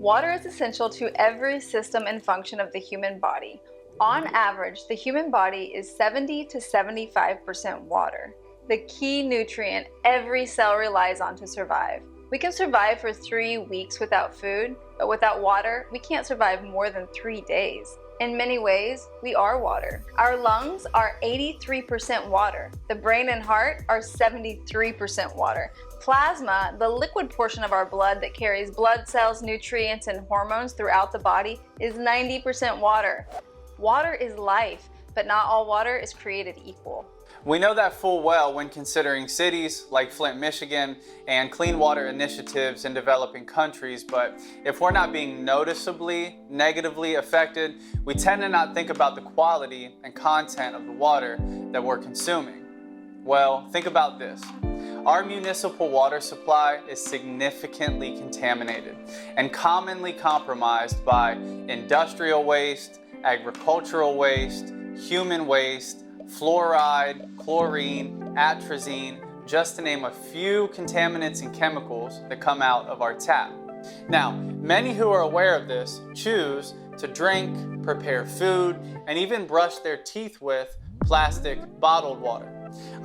Water is essential to every system and function of the human body. On average, the human body is 70 to 75% water, the key nutrient every cell relies on to survive. We can survive for 3 weeks without food, but without water, we can't survive more than 3 days. In many ways, we are water. Our lungs are 83% water. The brain and heart are 73% water. Plasma, the liquid portion of our blood that carries blood cells, nutrients, and hormones throughout the body, is 90% water. Water is life, but not all water is created equal. We know that full well when considering cities like Flint, Michigan, and clean water initiatives in developing countries, but if we're not being noticeably negatively affected, we tend to not think about the quality and content of the water that we're consuming. Well, think about this. Our municipal water supply is significantly contaminated and commonly compromised by industrial waste, agricultural waste, human waste, fluoride, chlorine, atrazine, just to name a few contaminants and chemicals that come out of our tap. Now, many who are aware of this choose to drink, prepare food, and even brush their teeth with plastic bottled water.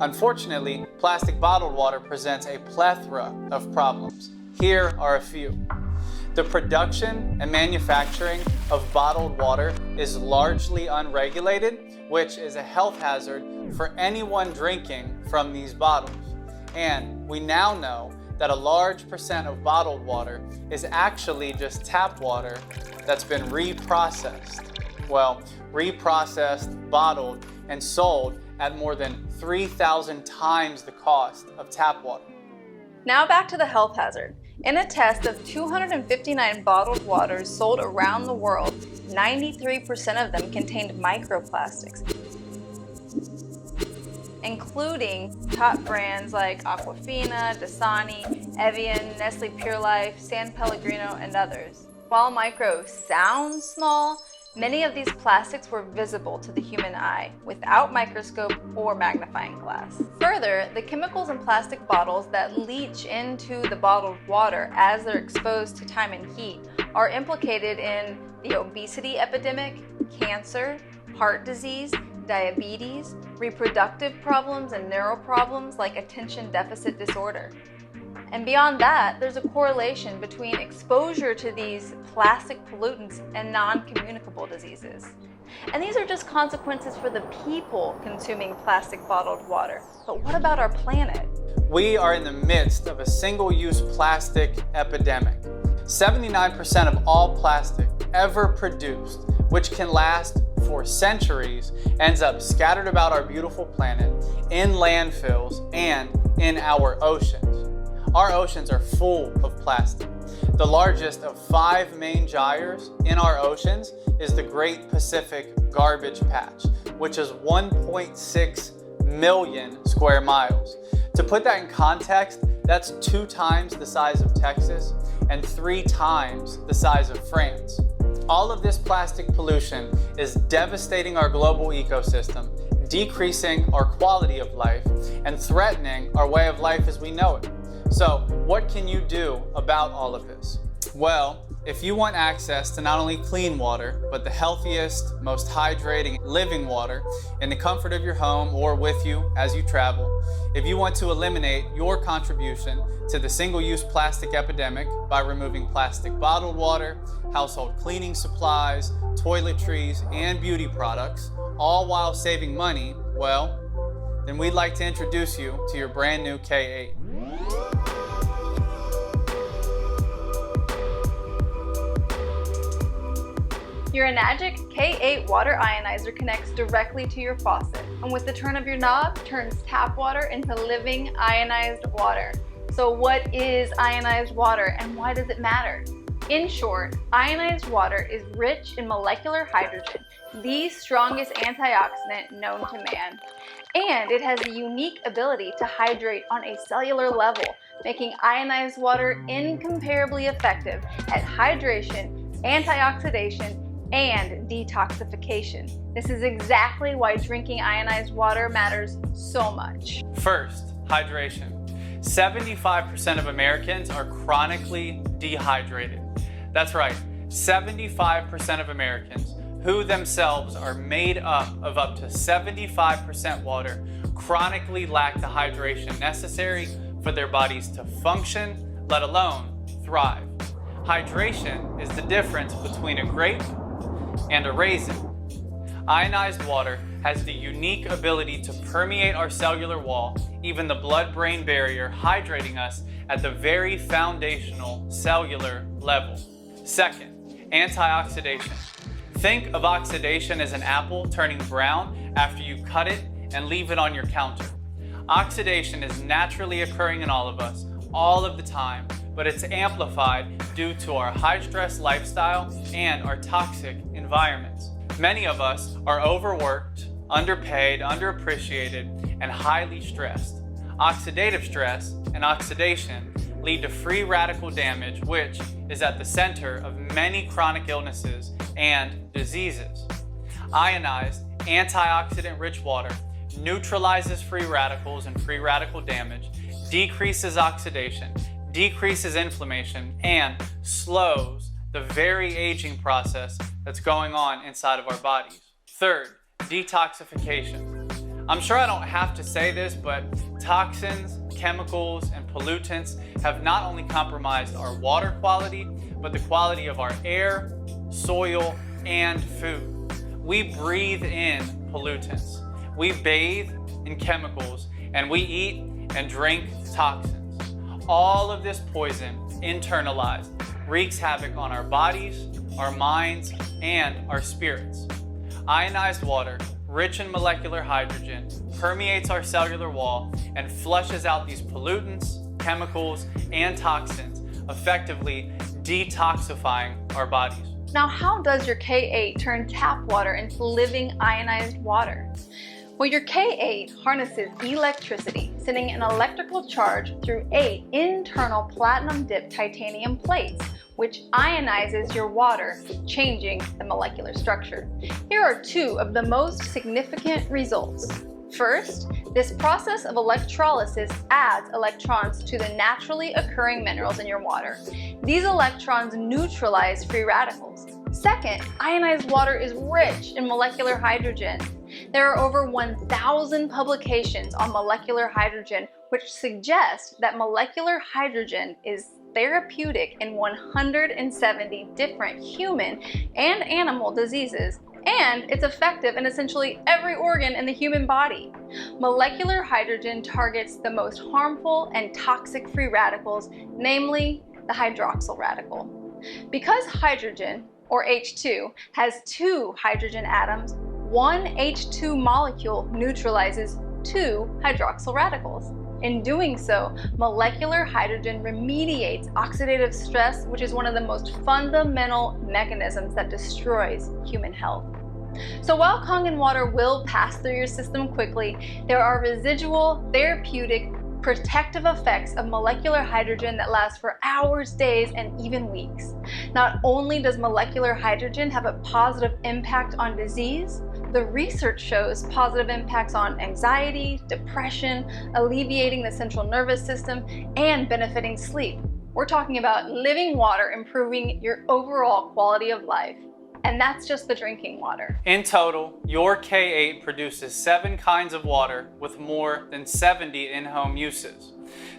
Unfortunately, plastic bottled water presents a plethora of problems. Here are a few. The production and manufacturing of bottled water is largely unregulated, which is a health hazard for anyone drinking from these bottles. And we now know that a large percent of bottled water is actually just tap water that's been reprocessed. Well, reprocessed, bottled, and sold at more than 3,000 times the cost of tap water. Now back to the health hazard. In a test of 259 bottled waters sold around the world, 93% of them contained microplastics, including top brands like Aquafina, Dasani, Evian, Nestle Pure Life, San Pellegrino, and others. While micro sounds small, many of these plastics were visible to the human eye without microscope or magnifying glass. Further, the chemicals in plastic bottles that leach into the bottled water as they're exposed to time and heat are implicated in the obesity epidemic, cancer, heart disease, diabetes, reproductive problems, and neural problems like attention deficit disorder. And beyond that, there's a correlation between exposure to these plastic pollutants and non-communicable diseases. And these are just consequences for the people consuming plastic bottled water. But what about our planet? We are in the midst of a single-use plastic epidemic. 79% of all plastic ever produced, which can last for centuries, ends up scattered about our beautiful planet, in landfills, and in our oceans. Our oceans are full of plastic. The largest of 5 main gyres in our oceans is the Great Pacific Garbage Patch, which is 1.6 million square miles. To put that in context, that's 2 times the size of Texas and 3 times the size of France. All of this plastic pollution is devastating our global ecosystem, decreasing our quality of life, and threatening our way of life as we know it. So, what can you do about all of this? Well, if you want access to not only clean water, but the healthiest, most hydrating living water in the comfort of your home or with you as you travel, if you want to eliminate your contribution to the single-use plastic epidemic by removing plastic bottled water, household cleaning supplies, toiletries, and beauty products, all while saving money, well, then we'd like to introduce you to your brand new K8. Your Enagic K8 water ionizer connects directly to your faucet, and with the turn of your knob, turns tap water into living ionized water. So what is ionized water and why does it matter? In short, ionized water is rich in molecular hydrogen, the strongest antioxidant known to man. And it has a unique ability to hydrate on a cellular level, making ionized water incomparably effective at hydration, antioxidation, and detoxification. This is exactly why drinking ionized water matters so much. First, hydration. 75% of Americans are chronically dehydrated. That's right, 75% of Americans, who themselves are made up to 75% water, chronically lack the hydration necessary for their bodies to function, let alone thrive. Hydration is the difference between a grape and a raisin. Ionized water has the unique ability to permeate our cellular wall, even the blood-brain barrier, hydrating us at the very foundational cellular level. Second, antioxidation. Think of oxidation as an apple turning brown after you cut it and leave it on your counter. Oxidation is naturally occurring in all of us, all of the time, but it's amplified due to our high-stress lifestyle and our toxic environments. Many of us are overworked, underpaid, underappreciated, and highly stressed. Oxidative stress and oxidation lead to free radical damage, which is at the center of many chronic illnesses and diseases. Ionized, antioxidant-rich water neutralizes free radicals and free radical damage, decreases oxidation, decreases inflammation, and slows the very aging process that's going on inside of our bodies. Third, detoxification. I'm sure I don't have to say this, but toxins, chemicals, and pollutants have not only compromised our water quality, but the quality of our air, soil, and food. We breathe in pollutants. We bathe in chemicals, and we eat and drink toxins. All of this poison, internalized, wreaks havoc on our bodies, our minds, and our spirits. Ionized water, rich in molecular hydrogen, permeates our cellular wall and flushes out these pollutants, chemicals, and toxins, effectively detoxifying our bodies. Now, how does your K8 turn tap water into living ionized water? Well, your K8 harnesses electricity, sending an electrical charge through 8 internal platinum-dipped titanium plates, which ionizes your water, changing the molecular structure. Here are 2 of the most significant results. First, this process of electrolysis adds electrons to the naturally occurring minerals in your water. These electrons neutralize free radicals. Second, ionized water is rich in molecular hydrogen. There are over 1,000 publications on molecular hydrogen, which suggest that molecular hydrogen is therapeutic in 170 different human and animal diseases, and it's effective in essentially every organ in the human body. Molecular hydrogen targets the most harmful and toxic free radicals, namely the hydroxyl radical. Because hydrogen, or H2, has 2 hydrogen atoms, one H2 molecule neutralizes 2 hydroxyl radicals. In doing so, molecular hydrogen remediates oxidative stress, which is one of the most fundamental mechanisms that destroys human health. So while Kangen water will pass through your system quickly, there are residual, therapeutic, protective effects of molecular hydrogen that last for hours, days, and even weeks. Not only does molecular hydrogen have a positive impact on disease, the research shows positive impacts on anxiety, depression, alleviating the central nervous system, and benefiting sleep. We're talking about living water improving your overall quality of life. And that's just the drinking water. In total, your K8 produces 7 kinds of water with more than 70 in-home uses.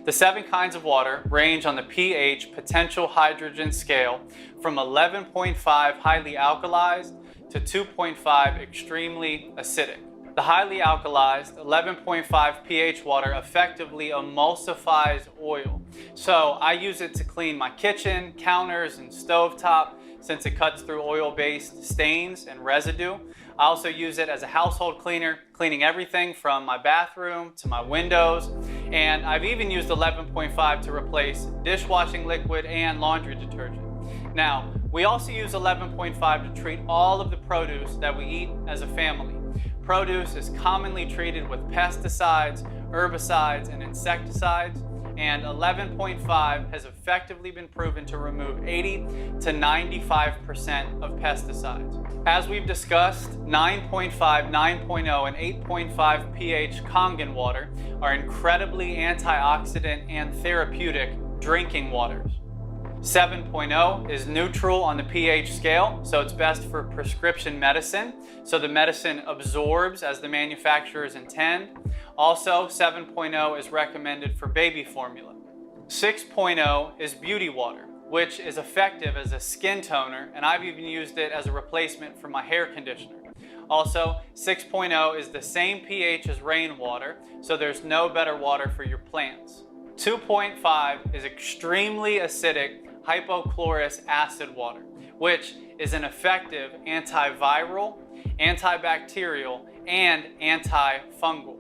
The 7 kinds of water range on the pH potential hydrogen scale from 11.5 highly alkalized to 2.5 extremely acidic. The highly alkalized 11.5 pH water effectively emulsifies oil. So I use it to clean my kitchen, counters, and stovetop, since it cuts through oil-based stains and residue. I also use it as a household cleaner, cleaning everything from my bathroom to my windows. And I've even used 11.5 to replace dishwashing liquid and laundry detergent. Now, we also use 11.5 to treat all of the produce that we eat as a family. Produce is commonly treated with pesticides, herbicides, and insecticides, and 11.5 has effectively been proven to remove 80 to 95% of pesticides. As we've discussed, 9.5, 9.0, and 8.5 pH Kangen water are incredibly antioxidant and therapeutic drinking waters. 7.0 is neutral on the pH scale, so it's best for prescription medicine. So the medicine absorbs as the manufacturers intend. Also, 7.0 is recommended for baby formula. 6.0 is beauty water, which is effective as a skin toner, and I've even used it as a replacement for my hair conditioner. Also, 6.0 is the same pH as rainwater, so there's no better water for your plants. 2.5 is extremely acidic hypochlorous acid water, which is an effective antiviral, antibacterial, and antifungal.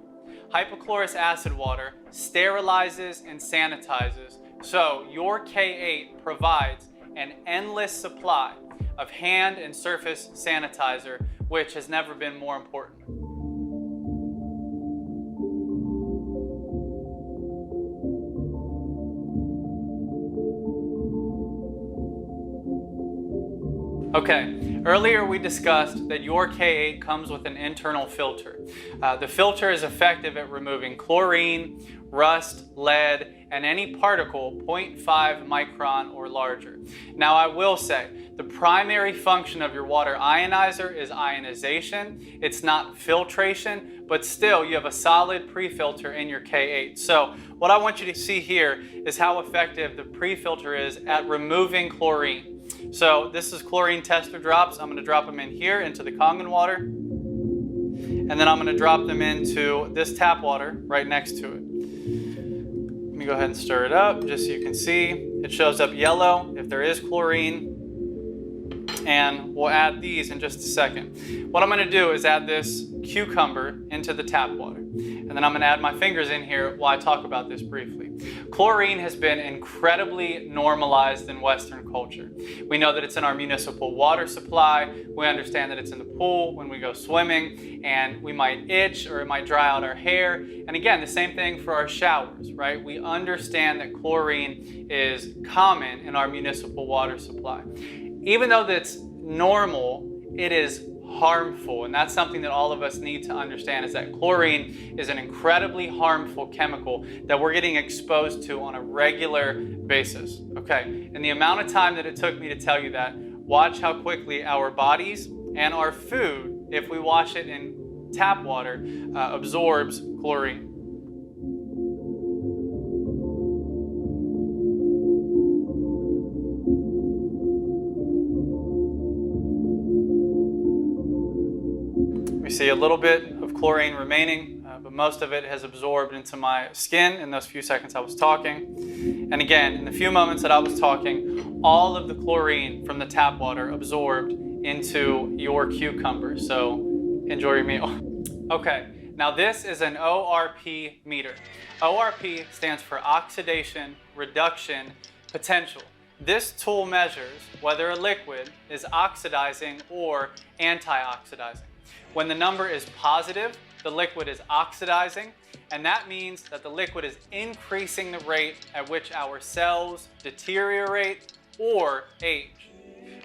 Hypochlorous acid water sterilizes and sanitizes, so your K8 provides an endless supply of hand and surface sanitizer, which has never been more important. Okay, earlier we discussed that your K8 comes with an internal filter. The filter is effective at removing chlorine, rust, lead, and any particle 0.5 micron or larger. Now I will say, the primary function of your water ionizer is ionization. It's not filtration, but still you have a solid pre-filter in your K8. So what I want you to see here is how effective the pre-filter is at removing chlorine. So this is chlorine tester drops. I'm going to drop them in here into the Kangen water. And then I'm going to drop them into this tap water right next to it. Let me go ahead and stir it up just so you can see. It shows up yellow if there is chlorine. And we'll add these in just a second. What I'm going to do is add this cucumber into the tap water. And then I'm going to add my fingers in here while I talk about this briefly. Chlorine has been incredibly normalized in Western culture. We know that it's in our municipal water supply. We understand that it's in the pool when we go swimming, and we might itch or it might dry out our hair. And again, the same thing for our showers, right? We understand that chlorine is common in our municipal water supply. Even though that's normal, it is harmful, and that's something that all of us need to understand, is that chlorine is an incredibly harmful chemical that we're getting exposed to on a regular basis. Okay, and the amount of time that it took me to tell you that, watch how quickly our bodies and our food, if we wash it in tap water, absorbs chlorine. We see a little bit of chlorine remaining, but most of it has absorbed into my skin in those few seconds I was talking. And again, in the few moments that I was talking, all of the chlorine from the tap water absorbed into your cucumber. So enjoy your meal. Okay, now this is an ORP meter. ORP stands for oxidation reduction potential. This tool measures whether a liquid is oxidizing or antioxidizing. When the number is positive, the liquid is oxidizing, and that means that the liquid is increasing the rate at which our cells deteriorate or age.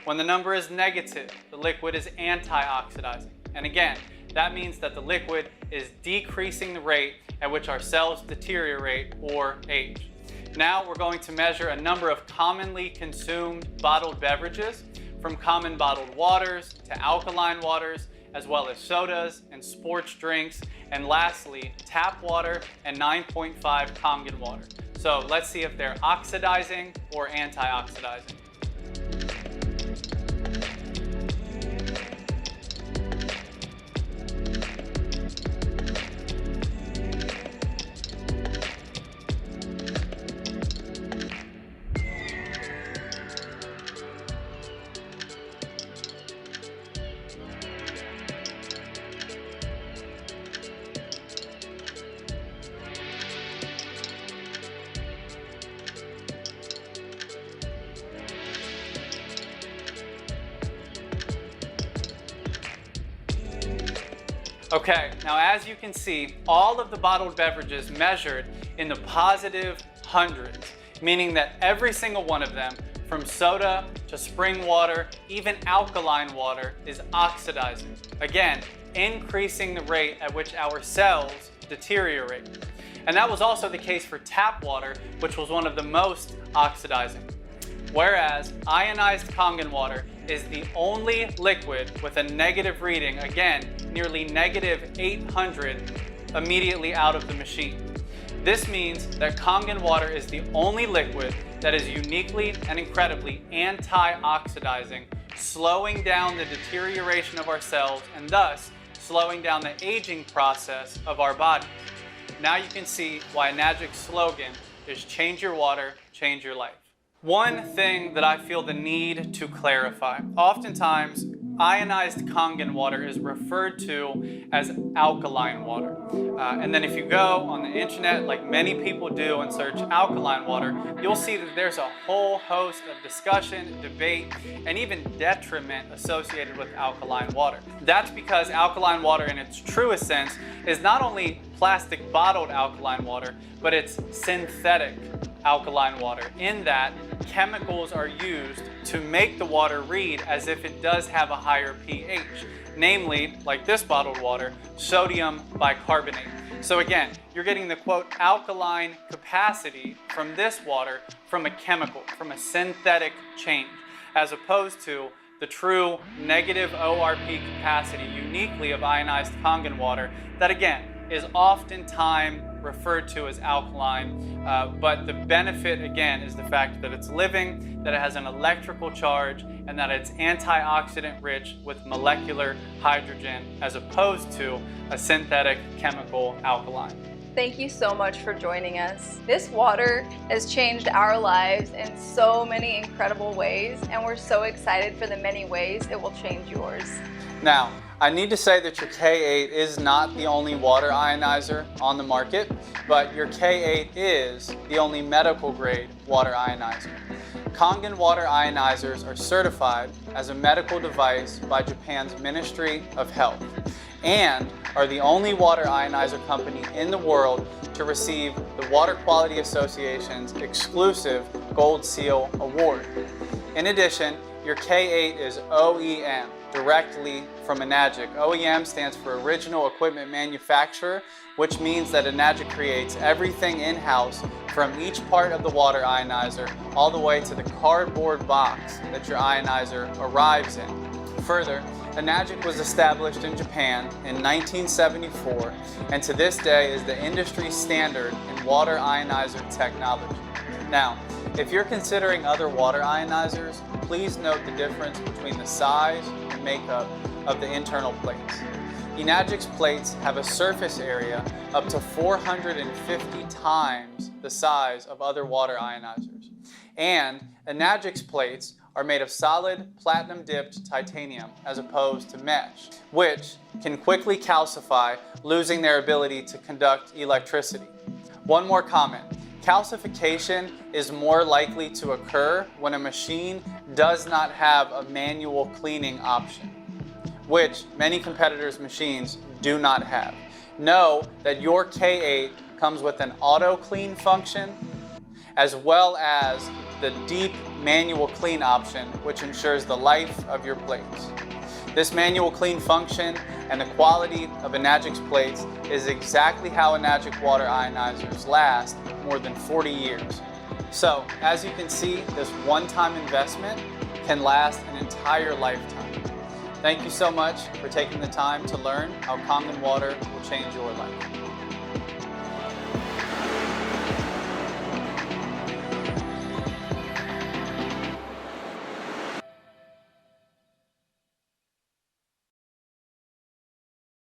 When the number is negative, the liquid is antioxidizing. And again, that means that the liquid is decreasing the rate at which our cells deteriorate or age. Now we're going to measure a number of commonly consumed bottled beverages, from common bottled waters to alkaline waters, as well as sodas and sports drinks, and lastly, tap water and 9.5 Kangen water. So let's see if they're oxidizing or antioxidizing. Okay, now as you can see, all of the bottled beverages measured in the positive hundreds, meaning that every single one of them, from soda to spring water, even alkaline water, is oxidizing. Again, increasing the rate at which our cells deteriorate. And that was also the case for tap water, which was one of the most oxidizing. Whereas ionized Kangen water is the only liquid with a negative reading, again, nearly negative 800 immediately out of the machine. This means that Kangen water is the only liquid that is uniquely and incredibly anti-oxidizing, slowing down the deterioration of our cells and thus slowing down the aging process of our body. Now you can see why Enagic's slogan is change your water, change your life. One thing that I feel the need to clarify, oftentimes ionized Kangen water is referred to as alkaline water. And then if you go on the internet, like many people do, and search alkaline water, you'll see that there's a whole host of discussion, debate, and even detriment associated with alkaline water. That's because alkaline water in its truest sense is not only plastic bottled alkaline water, but it's synthetic alkaline water, in that chemicals are used to make the water read as if it does have a higher pH, namely, like this bottled water, sodium bicarbonate. So again, you're getting the quote alkaline capacity from this water from a chemical, from a synthetic change, as opposed to the true negative ORP capacity uniquely of ionized Kangen water that again is oftentimes referred to as alkaline, but the benefit again is the fact that it's living, that it has an electrical charge, and that it's antioxidant rich with molecular hydrogen as opposed to a synthetic chemical alkaline. Thank you so much for joining us. This water has changed our lives in so many incredible ways, and we're so excited for the many ways it will change yours. Now, I need to say that your K8 is not the only water ionizer on the market, but your K8 is the only medical grade water ionizer. Kangen water ionizers are certified as a medical device by Japan's Ministry of Health and are the only water ionizer company in the world to receive the Water Quality Association's exclusive Gold Seal Award. In addition, your K8 is OEM, directly from Enagic. OEM stands for Original Equipment Manufacturer, which means that Enagic creates everything in-house from each part of the water ionizer all the way to the cardboard box that your ionizer arrives in. Further, Enagic was established in Japan in 1974 and to this day is the industry standard in water ionizer technology. Now, if you're considering other water ionizers, please note the difference between the size and makeup of the internal plates. Enagic's plates have a surface area up to 450 times the size of other water ionizers. And Enagic's plates are made of solid platinum-dipped titanium as opposed to mesh, which can quickly calcify, losing their ability to conduct electricity. One more comment. Calcification is more likely to occur when a machine does not have a manual cleaning option, which many competitors' machines do not have. Know that your K8 comes with an auto clean function as well as the deep manual clean option, which ensures the life of your plates. This manual clean function and the quality of Enagic's plates is exactly how Enagic water ionizers last more than 40 years. So, as you can see, this one-time investment can last an entire lifetime. Thank you so much for taking the time to learn how Kangen water will change your life.